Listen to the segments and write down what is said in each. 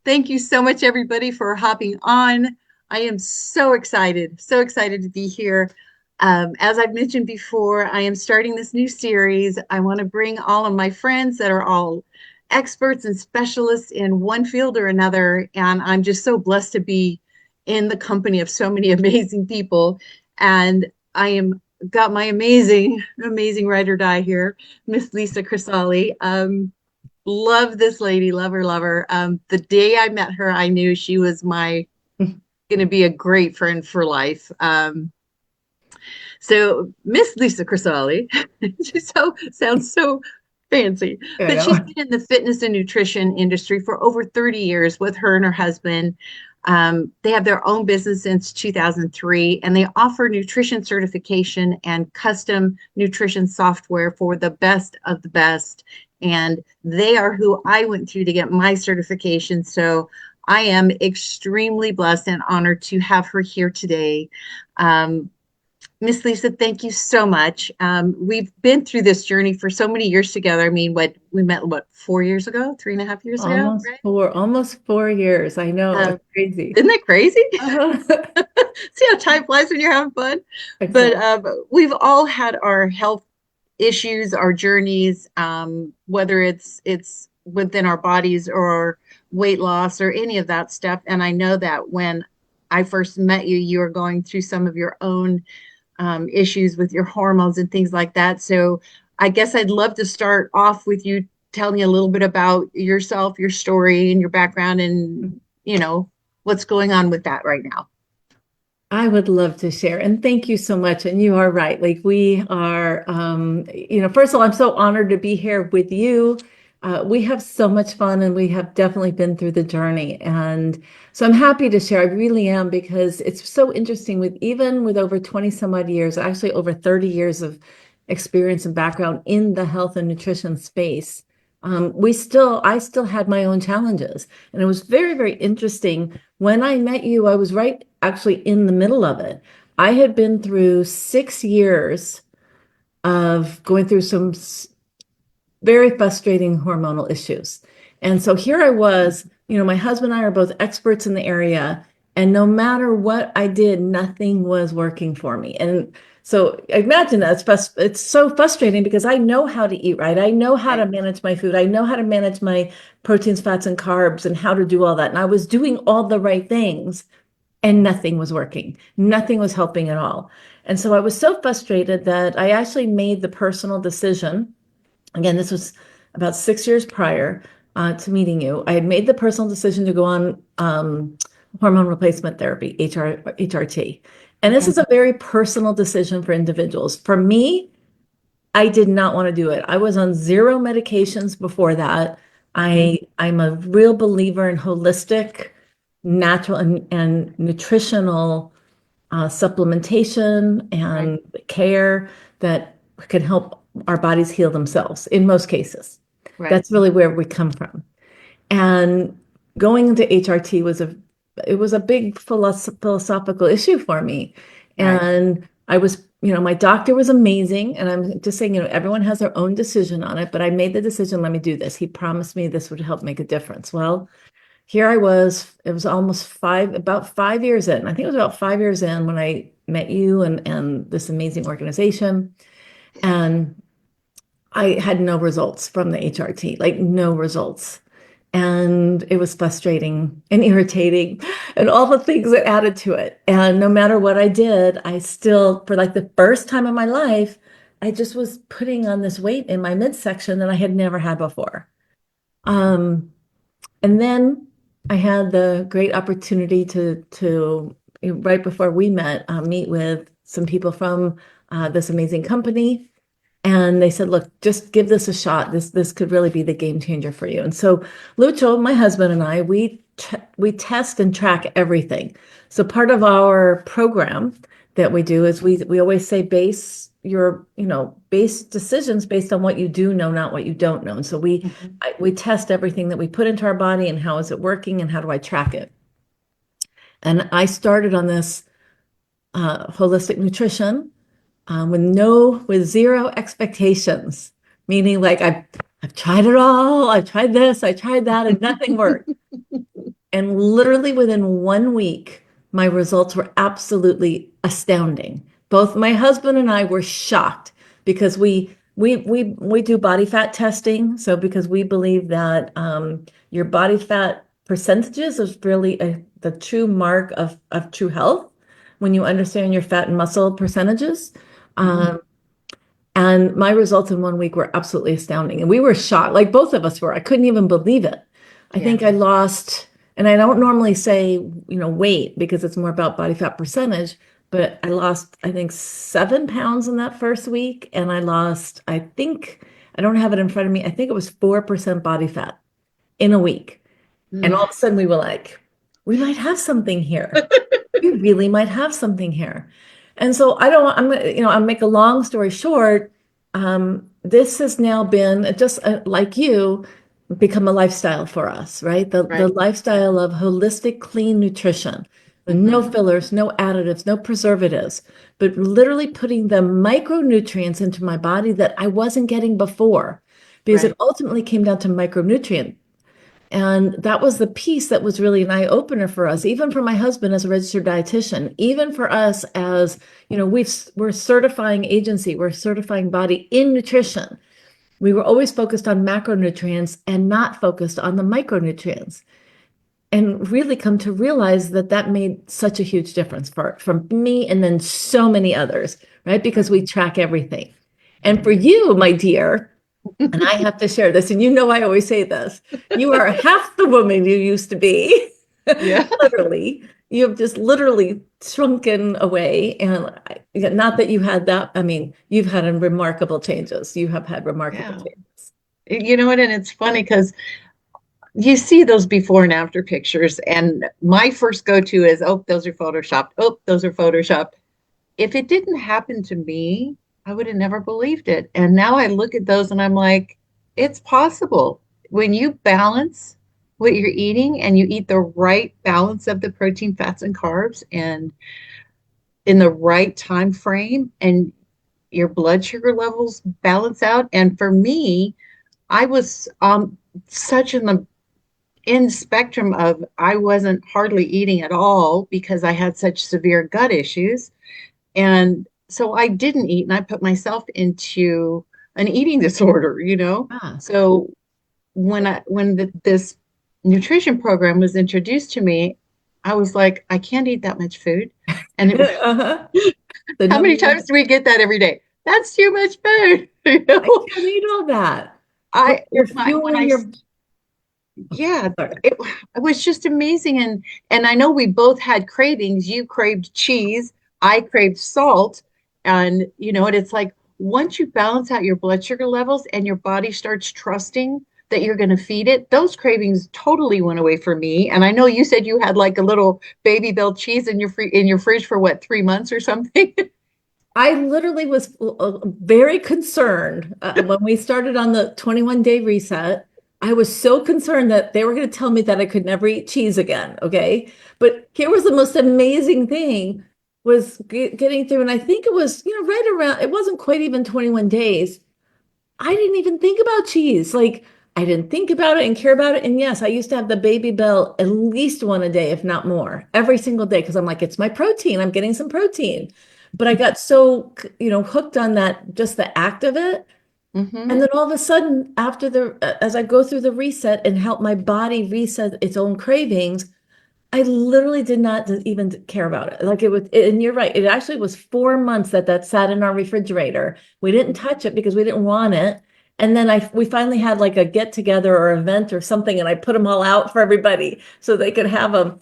Thank you so much, everybody, for hopping on. I am so excited to be here. As I've mentioned before, I am starting this new series. I want to bring all of my friends that are all experts and specialists in one field or another. And I'm just so blessed to be in the company of so many amazing people. And I am got my amazing ride or die here, Miss Lisza Crisalle. Love this lady, love her, love her. The day I met her, I knew she was my going to be a great friend for life. So Miss Lisza Crisalle, she sounds so fancy, I but she's know. been in the fitness and nutrition industry for over 30 years with her and her husband. They have their own business since 2003, and they offer nutrition certification and custom nutrition software for the best of the best. And they are who I went through to get my certification. So I am extremely blessed and honored to have her here today. Um, Miss Lisza, thank you so much. We've been through this journey for so many years together. I mean, what we met, what, 4 years ago, 3.5 years ago, right? Almost 4 years. I know, Uh, it's crazy. isn't that crazy? Uh-huh. See how time flies when you're having fun? But Exactly. we've all had our health issues, our journeys, whether it's within our bodies or weight loss or any of that stuff. And I know that when I first met you, you were going through some of your own issues with your hormones and things like that. So I guess I'd love to start off with you telling a little bit about yourself, your story, and your background, and what's going on with that right now. I would love to share. And thank you so much. And you are right. Like we are, first of all, I'm so honored to be here with you. We have so much fun and we have definitely been through the journey. And so I'm happy to share. I really am because it's so interesting with even with over 20 some odd years, actually over 30 years of experience and background in the health and nutrition space. I still had my own challenges. And it was very, very interesting. When I met you, I was right actually in the middle of it. I had been through 6 years of going through some very frustrating hormonal issues. And so here I was, my husband and I are both experts in the area, and no matter what I did, nothing was working for me. And so imagine that it's so frustrating because I know how to eat right. I know how to Right. manage my food. I know how to manage my proteins, fats, and carbs and how to do all that. And I was doing all the right things and nothing was working. Nothing was helping at all. And so I was so frustrated that I actually made the personal decision. Again, this was about 6 years prior to meeting you. I had made the personal decision to go on hormone replacement therapy, HRT. And this Okay. is a very personal decision for individuals. For me, I did not want to do it. I was on zero medications before that. Mhm. I'm a real believer in holistic, natural, and nutritional supplementation Right. and care that can help our bodies heal themselves in most cases. Right. That's really where we come from. And going into HRT was a big philosophical issue for me. Right. And I was, my doctor was amazing. And I'm just saying, everyone has their own decision on it, but I made the decision, let me do this. He promised me this would help make a difference. Well, here I was, it was about 5 years in. I think it was about 5 years in when I met you and this amazing organization. And I had no results from the HRT, like no results. And it was frustrating and irritating and all the things that added to it. And no matter what I did, I still, for like the first time in my life, I just was putting on this weight in my midsection that I had never had before. Um, and then I had the great opportunity to right before we met, meet with some people from this amazing company. And they said, look, just give this a shot. This could really be the game changer for you. And so Lucho, my husband and I, we test and track everything. So part of our program that we do is we always say base decisions based on what you do know, not what you don't know. And so Mhm. we test everything that we put into our body and how is it working and how do I track it. And I started on this holistic nutrition with zero expectations, meaning like I've tried it all. I've tried this, I tried that, and nothing worked. And literally within 1 week, my results were absolutely astounding. Both my husband and I were shocked because we do body fat testing. So because we believe that your body fat percentages is really the true mark of true health when you understand your fat and muscle percentages. Mhm. Um, and my results in 1 week were absolutely astounding. And we were shocked, like both of us were. I couldn't even believe it. I Yeah. think I lost, and I don't normally say, weight because it's more about body fat percentage, but I lost, I think, 7 pounds in that first week. And I lost, I think, I don't have it in front of me. I think it was 4% body fat in a week. And Mm. all of a sudden we were like, we might have something here. We really might have something here. And so I don't, I'm gonna, I'll make a long story short. This has now been just like you, become a lifestyle for us, right? The Right. lifestyle of holistic, clean nutrition, no Hmm. fillers, no additives, no preservatives, but literally putting the micronutrients into my body that I wasn't getting before, because it Right. ultimately came down to micronutrient. And that was the piece that was really an eye opener for us, even for my husband as a registered dietitian, even for us as, we're certifying agency, we're certifying body in nutrition. We were always focused on macronutrients and not focused on the micronutrients. And really come to realize that that made such a huge difference from me and then so many others, right? Because Right. we track everything. And for Mhm. you, my dear, and I have to share this, and I always say this, you are half the woman you used to be. Yeah. Literally. You have just literally shrunken away. And not that you had that, I mean, you've had remarkable changes. You have had remarkable Yeah. changes. You know what? And it's funny because you see those before and after pictures, and my first go-to is, oh, those are photoshopped. Oh, those are photoshopped. If it didn't happen to me, I would have never believed it. And now I look at those and I'm like, it's possible. When you balance what you're eating and you eat the right balance of the protein, fats, and carbs, and in the right time frame, and your blood sugar levels balance out. And for me, I was such in the in spectrum of I wasn't hardly eating at all because I had such severe gut issues. And so I didn't eat and I put myself into an eating disorder. Ah. So this nutrition program was introduced to me, I was like, I can't eat that much food. And it was, Uh-huh. The how many number one, times do we get that every day? That's too much food. I can't eat all that. But I you're when fueling I your, yeah, sorry. it was just amazing. And I know we both had cravings. You craved cheese, I craved salt. And it's like once you balance out your blood sugar levels and your body starts trusting that you're going to feed it, those cravings totally went away for me. And I know you said you had like a little baby bell cheese in your fridge for what, 3 months or something? I literally was very concerned when we started on the 21-day reset. I was so concerned that they were going to tell me that I could never eat cheese again. Okay. But here was the most amazing thing was getting through. And I think it was, right around, it wasn't quite even 21 days. I didn't even think about cheese. Like I didn't think about it and care about it. And yes, I used to have the baby bell at least one a day, if not more, every single day, because I'm like, it's my protein. I'm getting some protein. But I got so, hooked on that, just the act of it. Hmm. And then all of a sudden, as I go through the reset and help my body reset its own cravings, I literally did not even care about it. Like it was, and you're right. It actually was 4 months that sat in our refrigerator. We didn't touch it because we didn't want it. And then we finally had like a get together or event or something, and I put them all out for everybody so they could have them.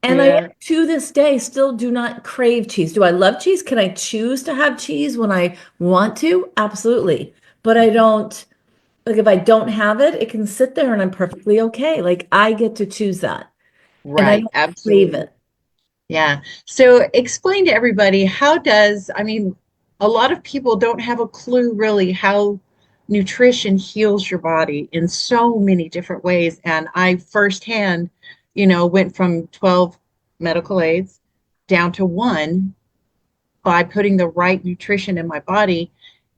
And I, Yeah. to this day, still do not crave cheese. Do I love cheese? Can I choose to have cheese when I want to? Absolutely. But I don't, like, if I don't have it, it can sit there and I'm perfectly okay. Like, I get to choose that and I Right. don't crave Absolutely. it. Yeah. So explain to everybody I mean, a lot of people don't have a clue really how nutrition heals your body in so many different ways. And I firsthand, went from 12 medical aids down to one by putting the right nutrition in my body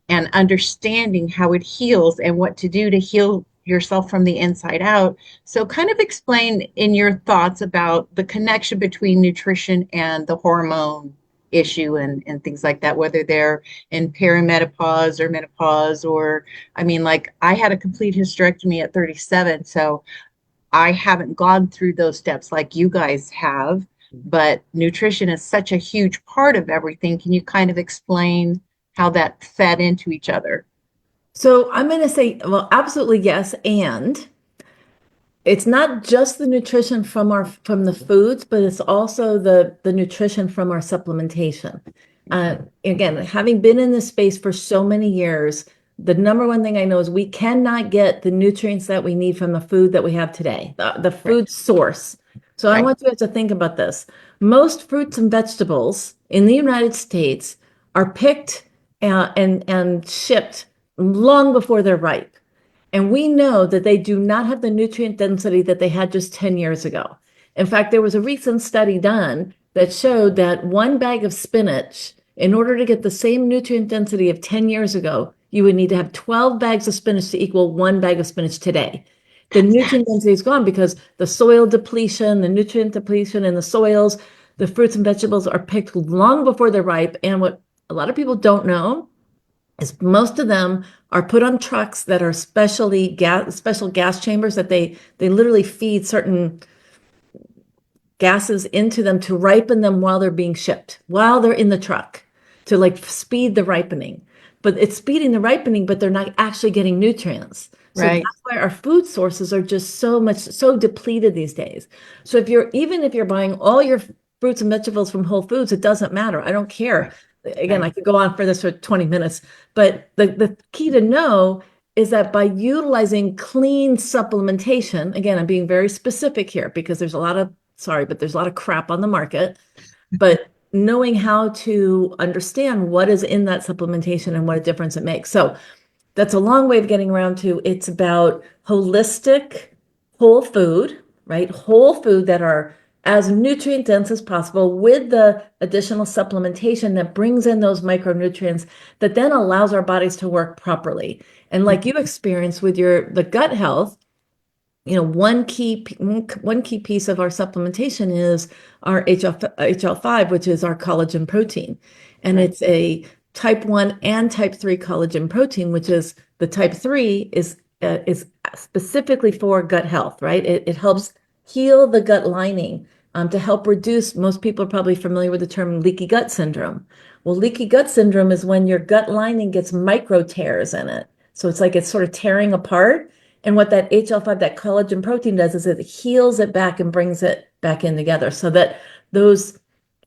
and understanding how it heals and what to do to heal yourself from the inside out. So kind of explain in your thoughts about the connection between nutrition and the hormone issue and things like that, whether they're in perimenopause or menopause, or I mean, like I had a complete hysterectomy at 37, so I haven't gone through those steps like you guys have, but nutrition is such a huge part of everything. Can you kind of explain how that fed into each other? So I'm going to say, well, absolutely yes. And it's not just the nutrition from the foods, but it's also the nutrition from our supplementation. Again, having been in this space for so many years, the number one thing I know is we cannot get the nutrients that we need from the food that we have today, the Right, food source. So I right, want you guys to think about this. Most fruits and vegetables in the United States are picked and shipped long before they're ripe. And we know that they do not have the nutrient density that they had just 10 years ago. In fact, there was a recent study done that showed that one bag of spinach, in order to get the same nutrient density of 10 years ago, you would need to have 12 bags of spinach to equal one bag of spinach today. The nutrient that's density is gone because the soil depletion, the nutrient depletion in the soils, the fruits and vegetables are picked long before they're ripe. And what a lot of people don't know is most of them are put on trucks that are special gas chambers that they literally feed certain gases into them to ripen them while they're being shipped, while they're in the truck to like speed the ripening. But it's speeding the ripening, but they're not actually getting nutrients. So right, that's why our food sources are just so depleted these days. So even if you're buying all your fruits and vegetables from Whole Foods, it doesn't matter. I don't care. right, Again, I right. could go on for this for 20 minutes, but the key to know is that by utilizing clean supplementation, again, I'm being very specific here because there's a lot of sorry, but there's a lot of crap on the market. But knowing how to understand what is in that supplementation and what a difference it makes. So that's a long way of getting around to it's about holistic whole food, right? Whole food that are as nutrient dense as possible with the additional supplementation that brings in those micronutrients that then allows our bodies to work properly. And like you experienced with the gut health, one key piece of our supplementation is our HL5, which is our collagen protein. And Right. it's a type 1 and type 3 collagen protein, which is the type 3 is specifically for gut health, right? It helps heal the gut lining to help reduce, most people are probably familiar with the term leaky gut syndrome. Well, leaky gut syndrome is when your gut lining gets micro tears in it. So it's like it's sort of tearing apart. And what that HL5, that collagen protein does is it heals it back and brings it back in together so that those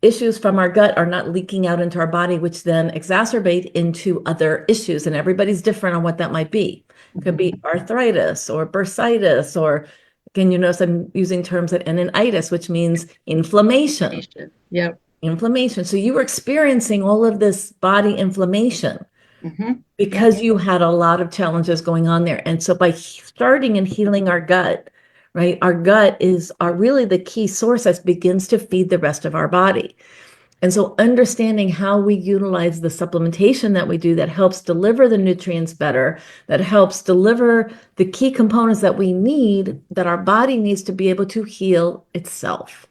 issues from our gut are not leaking out into our body, which then exacerbate into other issues. And everybody's different on what that might be. It could be arthritis or bursitis, or again, you notice I'm using terms like eninitis, which means inflammation. Information. Yep. Inflammation. So you were experiencing all of this body inflammation Yep. because you had a lot of challenges going on there. And so by starting and healing our gut, right, our gut is are really the key source that begins to feed the rest of our body. And so understanding how we utilize the supplementation that we do that helps deliver the nutrients better, that helps deliver the key components that we need, that our body needs to be able to heal itself.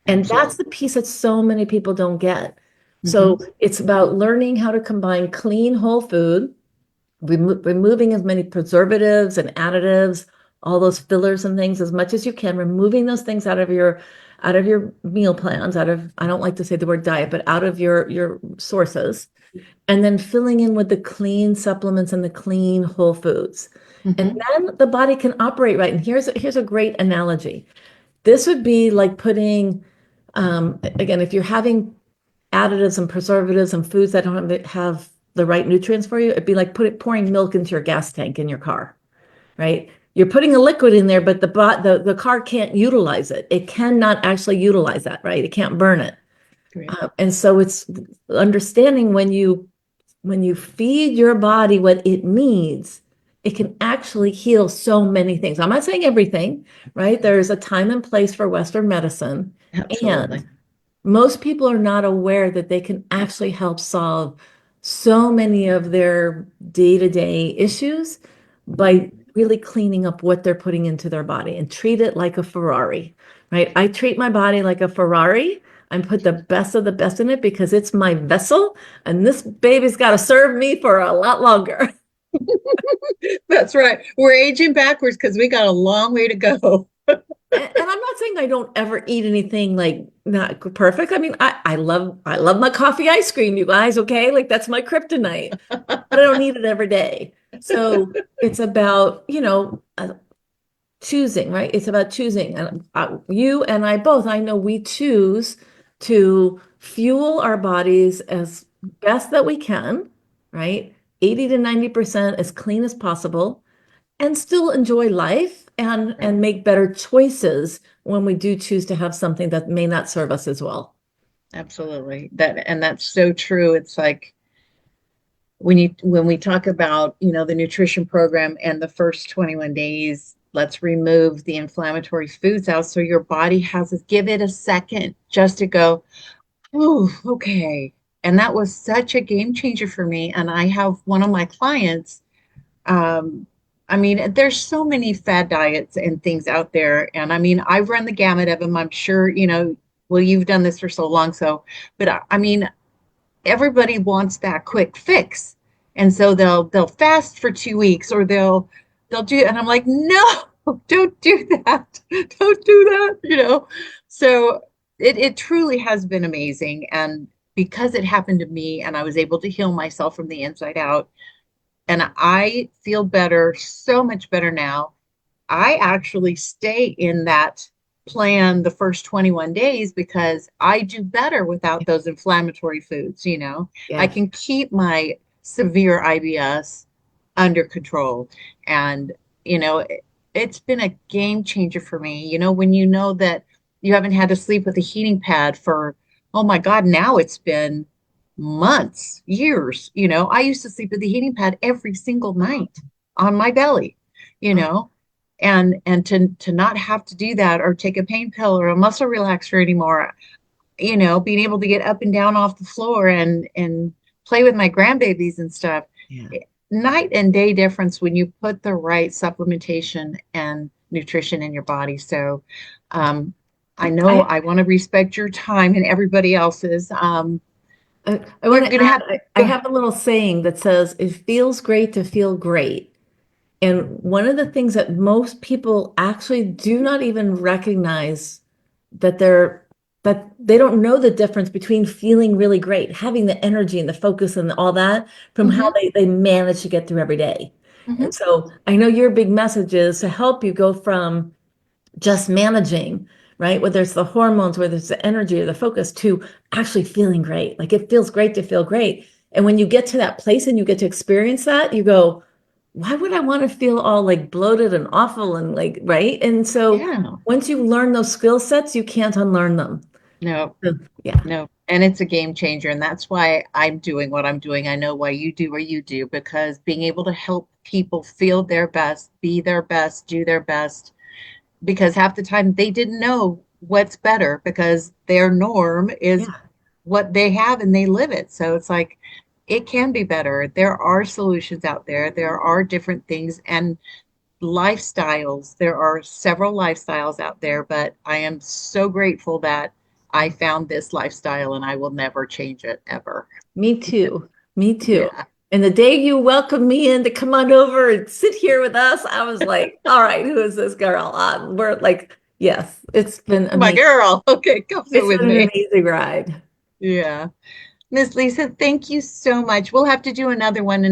And that's the Absolutely. piece that so many people don't get. So Hmm. it's about learning how to combine clean whole food, removing as many preservatives and additives, all those fillers and things as much as you can, removing those things out of your meal plans, out of I don't like to say the word diet, but out of your sources, and then filling in with the clean supplements and the clean whole foods. And Hmm. then the body can operate right. And here's a great analogy. This would be like putting, again, if you're having additives and preservatives and foods that don't have the right nutrients for you, it'd be like pouring milk into your gas tank in your car, right? You're putting a liquid in there, but the car can't utilize it. It cannot actually utilize that, right? It can't burn it. Great. And so it's understanding when you feed your body what it needs, it can actually heal so many things. I'm not saying everything, right? There's a time and place for Western medicine, Absolutely. and most people are not aware that they can actually help solve so many of their day-to-day issues by really cleaning up what they're putting into their body and treat it like a Ferrari, right? I treat my body like a Ferrari. I put the best of the best in it because it's my vessel, and this baby's got to serve me for a lot longer. That's right. We're aging backwards because we got a long way to go. And I'm not saying I don't ever eat anything like not perfect. I mean, I love my coffee ice cream, you guys, okay? Like that's my kryptonite, but I don't eat it every day. So it's about, choosing, right? It's about choosing. And you and I both, I know we choose to fuel our bodies as best that we can, right? 80 to 90% as clean as possible and still enjoy life Right. and make better choices when we do choose to have something that may not serve us as well. Absolutely. That's so true. It's like when we talk about, the nutrition program and the first 21 days, let's remove the inflammatory foods out so your body has to give it a second just to go, oh, okay. And that was such a game changer for me. And I have one of my clients, I mean, there's so many fad diets and things out there. And I mean, I've run the gamut of them. I'm sure, well, you've done this for so long. So, but I mean, everybody wants that quick fix. And so they'll fast for 2 weeks or they'll do, and I'm like, no, don't do that. Don't do that. So it truly has been amazing. And because it happened to me and I was able to heal myself from the inside out, and I feel better, so much better now. I actually stay in that plan the first 21 days because I do better without those inflammatory foods. I Yes. can keep my severe IBS under control. And, it's been a game changer for me. When you know that you haven't had to sleep with a heating pad for, oh my God, now it's been months, years. I used to sleep with the heating pad every single night on my belly, you Oh, know, and to not have to do that or take a pain pill or a muscle relaxer anymore, being able to get up and down off the floor and play with my grandbabies and stuff. yeah. Night and day difference when you put the right supplementation and nutrition in your body. So, I know I I want to respect your time and everybody else's. I We're want to gonna add, have I go. have a little saying that says, it feels great to feel great. And one of the things that most people actually do not even recognize that that they don't know the difference between feeling really great, having the energy and the focus and all that from how Hmm. they manage to get through every day. And Hmm. so I know your big message is to help you go from just managing, right? Whether it's the hormones, whether it's the energy or the focus, to actually feeling great. Like it feels great to feel great. And when you get to that place and you get to experience that, you go, why would I want to feel all like bloated and awful and like, right? And so Yeah. once you learn those skill sets, you can't unlearn them. No, So, yeah. no. And it's a game changer. And that's why I'm doing what I'm doing. I know why you do what you do, because being able to help people feel their best, be their best, do their best, because half the time they didn't know what's better because their norm is Yeah. what they have and they live it. So it's like it can be better. There are solutions out there. There are different things and lifestyles. There are several lifestyles out there, but I am so grateful that I found this lifestyle and I will never change it ever. Me too. Me too. Yeah. And the day you welcomed me in to come on over and sit here with us, I was like, all right, who is this girl? We're like, yes, it's been My amazing. girl. Okay, come sit It's with been an me. amazing ride. Yeah. Miss Lisa, thank you so much. We'll have to do another one,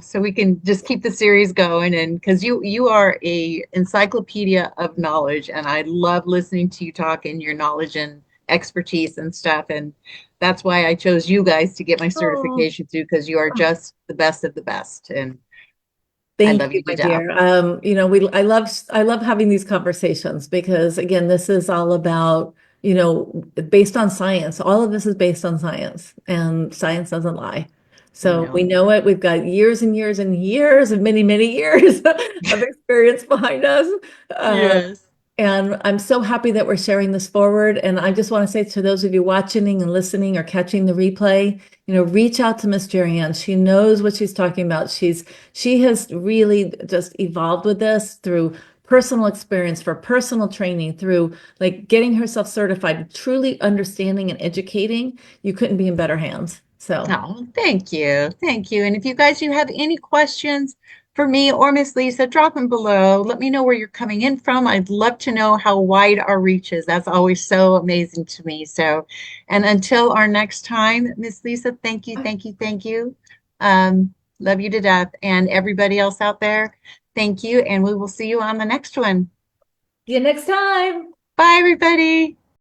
so we can just keep the series going. And because you are a encyclopedia of knowledge, and I love listening to you talk and your knowledge and expertise and stuff. And that's why I chose you guys to get my Oh, certification too, because you are just the best of the best. And I thank love you, you to my death. dear. I love having these conversations because again, this is all about, based on science. All of this is based on science, and science doesn't lie. I So we know. know it. We've got years and years and years of many, many years of experience behind us. Uh, Yes. And I'm so happy that we're sharing this forward. And I just want to say to those of you watching and listening or catching the replay, reach out to Miss Jerrianne. She knows what she's talking about. She has really just evolved with this through personal experience, for personal training, through like getting herself certified, truly understanding and educating. You couldn't be in better hands. So Oh, thank you. Thank you. And if you have any questions for me or Miss Lisa, drop them below. Let me know where you're coming in from. I'd love to know how wide our reach is. That's always so amazing to me. So, and until our next time, Miss Lisa, thank you, thank you, thank you. Love you to death. And everybody else out there, thank you. And we will see you on the next one. see you next time. Bye, everybody.